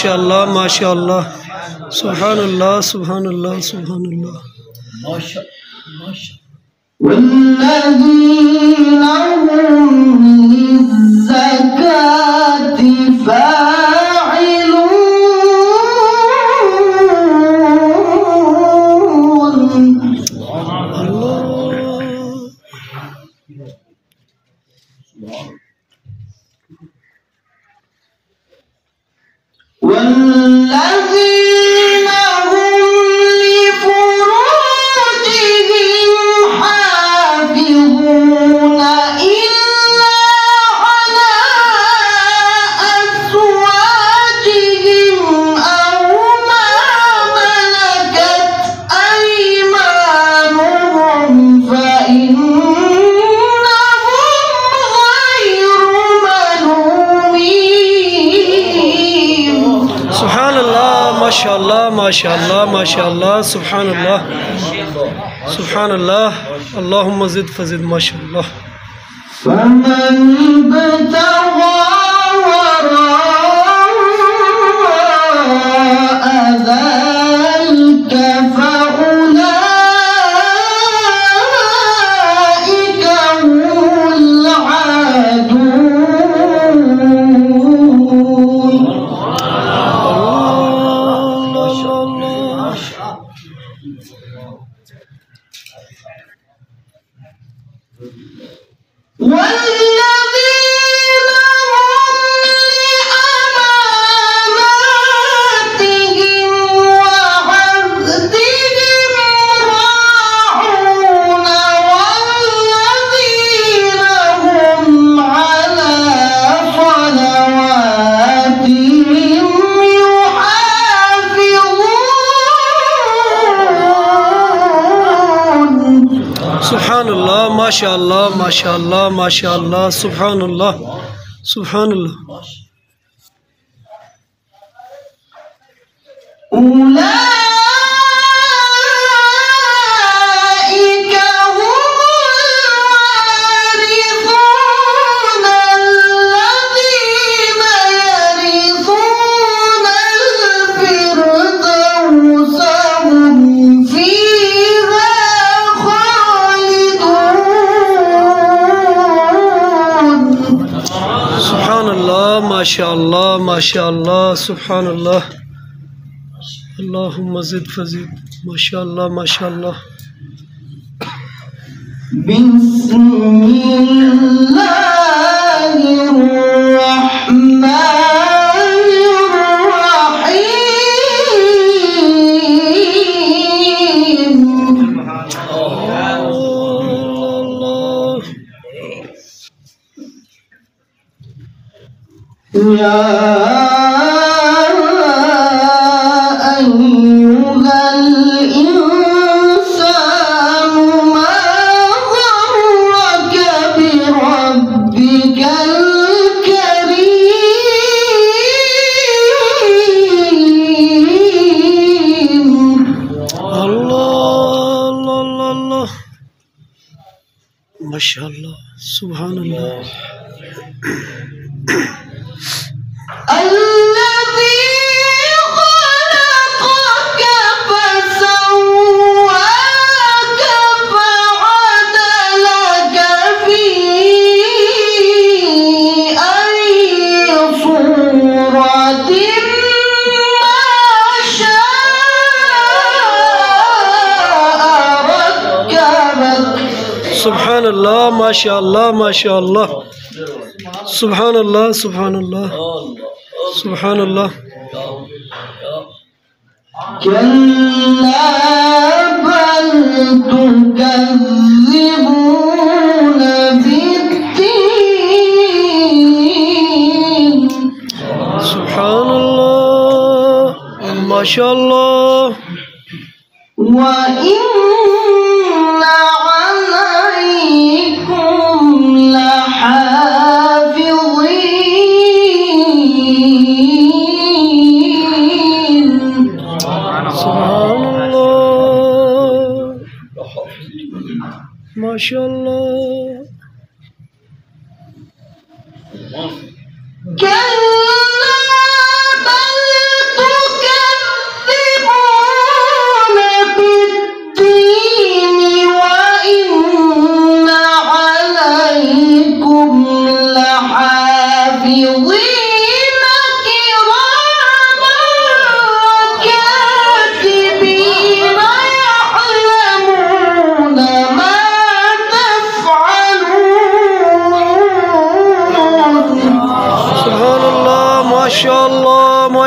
माशाअल्लाह माशाअल्लाह सुभान अल्लाह सुभान अल्लाह सुभान अल्लाह والذين هم للزكاة والذين هم لفروجهم حافظون إلا على أزواجهم أو ما ملكت أيمانهم فإنهم غير ملومين. سبحان الله माशाअल्लाह माशाअल्लाह माशाअल्लाह सुभान अल्लाह सुभान अल्लाह अल्लाहुम्मा ज़िद फज़िद माशाअल्लाह فمن ابتغى وراء ذلك فأولئك هم العادون. والذين هم لأماناتهم وعهدهم راعون والذين هم على صلواتهم يحافظون. سبحان الله माशाअल्लाह माशाअल्लाह माशाअल्लाह सुभान अल्लाह सुभान अल्लाह أولئك هم الوارثون الذين يرثون الفردوس هم فيها خالدون. سبحان الله माशाअल्लाह माशाअल्लाह सुभान अल्लाह अल्लाहुम्मा ज़िद फज़िद माशाअल्लाह माशाअल्लाह بسم الله الرحمن الرحيم. يا أيها الإنسان ما غرك بربك الكريم. الله الله الله الله माशाअल्लाह सुभान अल्लाह الذي خلقك فسواك فعدلك في أي صورة ما شاء ركبك. سبحان الله माशाअल्लाह माशाअल्लाह सुभान अल्लाह सुभान अल्लाह सुभान अल्लाह كلا بل تكذبون بالدين. سبحان الله माशाअल्लाह وإن عليكم لحافظين. سبحان الله माशाअल्लाह كلا بل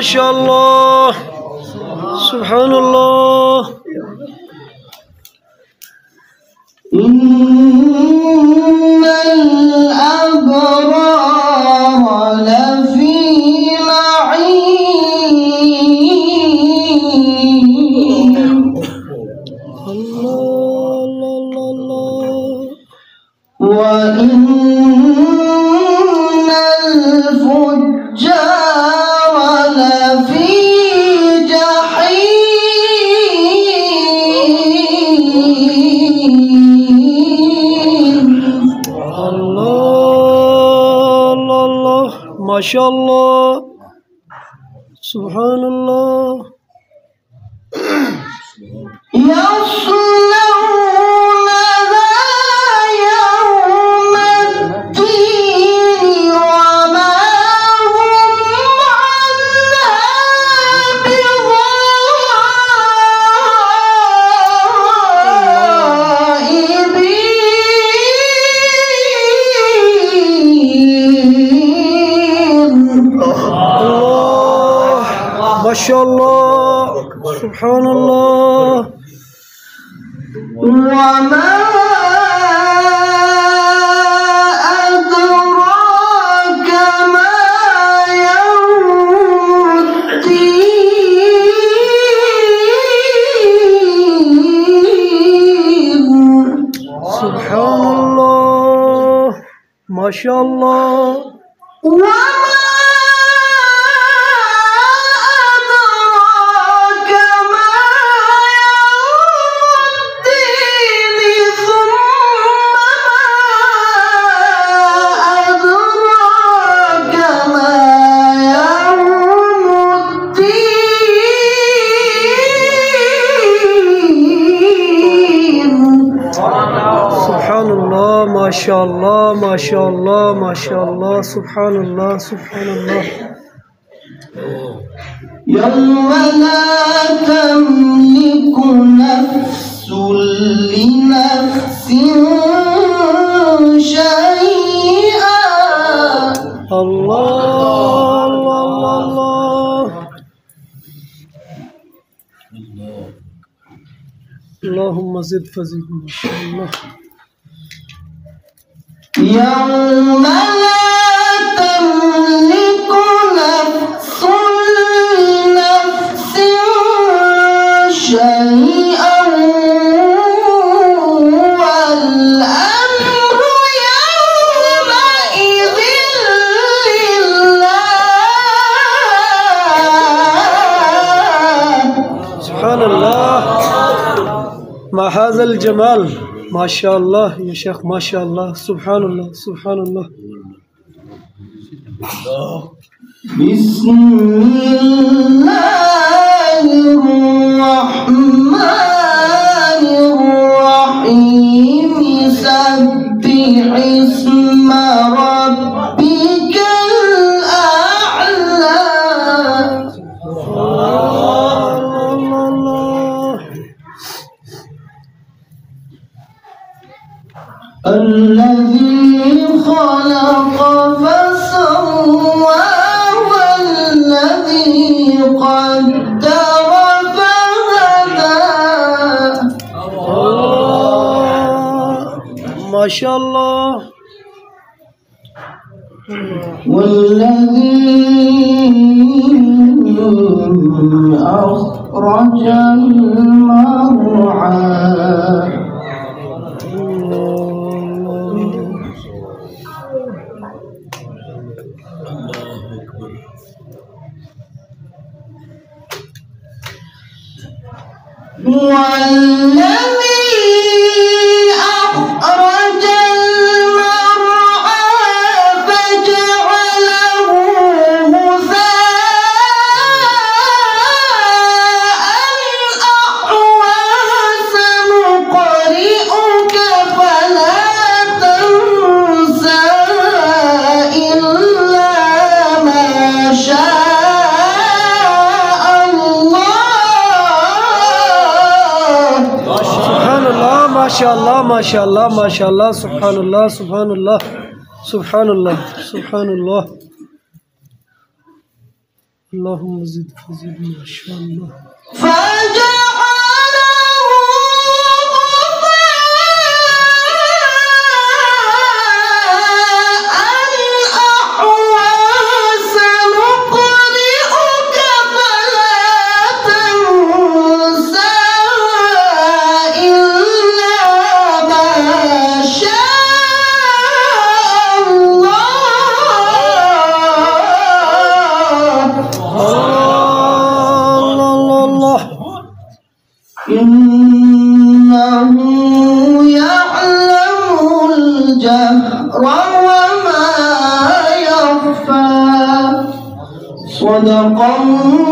شاء الله سبحان الله إن الأبرار لفي نعيم وإن الفجار لفي جحيم الله ما شاء الله سبحان الله يصلونها يوم الدين وما هم عنها بغائبين ما شاء الله سبحان الله وما أدراك ما يوم الدين سبحان الله ما شاء الله وما أدراك ما يوم الدين ثم ما أدراك ما يوم الدين سبحان الله ما شاء الله ما شاء الله ما شاء الله سبحان الله سبحان الله يوم لا تملك نفس لنفس شيئا الله الله الله اللهم زد فزد ما شاء الله يوم لا تملك نفس لنفس شيئا والأمر يومئذ لله سبحان الله ما هذا الجمال ما شاء الله يا شيخ ما شاء الله سبحان الله سبحان الله بسم الله الرحمن الرحيم سبح اسم ربك الأعلى الذي خلق فسوى والذي قدر فهدى ما شاء الله والذي أخرج المرعى والذي أخرج المرعى فجعله غثاء أحوى سنقرئك فلا تنسى إلا ما شاء الله سبحان الله ما شاء الله ما شاء الله ما شاء الله سبحان الله سبحان الله سبحان الله سبحان الله اللهم زد فزد ما شاء الله. إنه يعلم الجهر وما يخفى. صدق الله.